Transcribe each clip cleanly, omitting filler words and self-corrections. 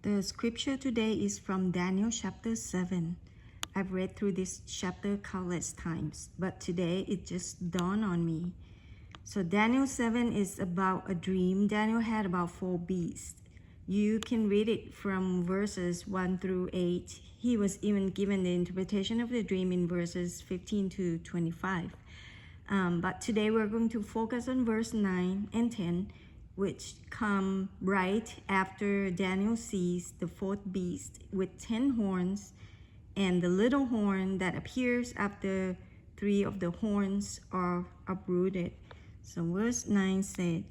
The scripture today is from Daniel chapter 7. I've read through this chapter countless times, but today it just dawned on me. So Daniel 7 is about a dream Daniel had about 4 beasts. You can read it from verses 1 through 8. He was even given the interpretation of the dream in verses 15 to 25. But today we're going to focus on verse 9 and 10, which come right after Daniel sees the 4th beast with 10 horns and the little horn that appears after 3 of the horns are uprooted. So verse 9 said,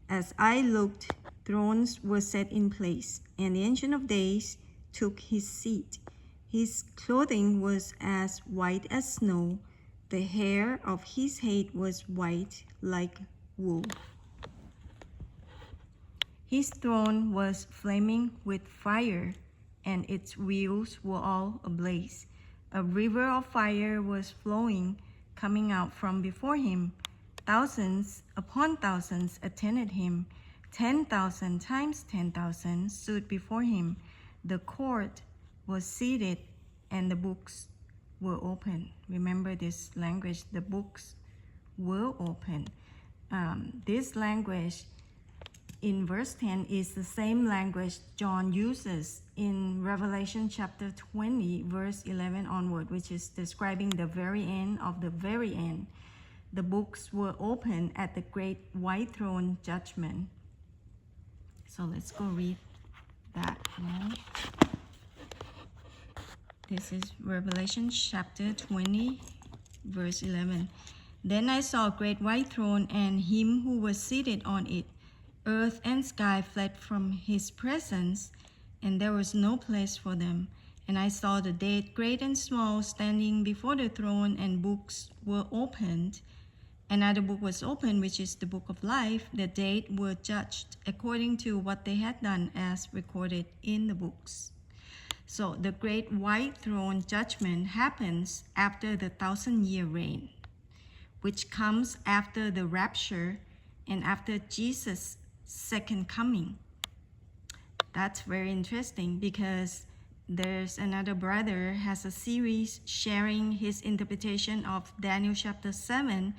"As I looked, thrones were set in place, and the Ancient of Days took his seat. His clothing was as white as snow. The hair of his head was white like wool. His throne was flaming with fire, and its wheels were all ablaze. A river of fire was flowing, coming out from before him. Thousands upon thousands attended him. 10,000 times 10,000 stood before him. The court was seated, and the books were open." Remember this language, the books were open. This language in verse 10 is the same language John uses in Revelation chapter 20, verse 11 onward, which is describing the very end of the very end. The books were open at the great white throne judgment. So let's go read that now. This is Revelation chapter 20, verse 11. "Then I saw a great white throne and him who was seated on it. Earth and sky fled from his presence, and there was no place for them. And I saw the dead, great and small, standing before the throne, and books were opened. Another book was opened, which is the book of life. The dead were judged according to what they had done, as recorded in the books." So the great white throne judgment happens after the 1,000-year reign, which comes after the rapture and after Jesus' second coming. That's very interesting because there's another brother has a series sharing his interpretation of Daniel chapter 7,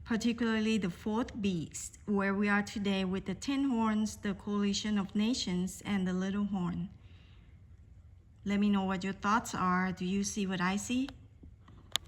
particularly the 4th beast, where we are today with the 10 horns, the coalition of nations, and the little horn. Let me know what your thoughts are. Do you see what I see?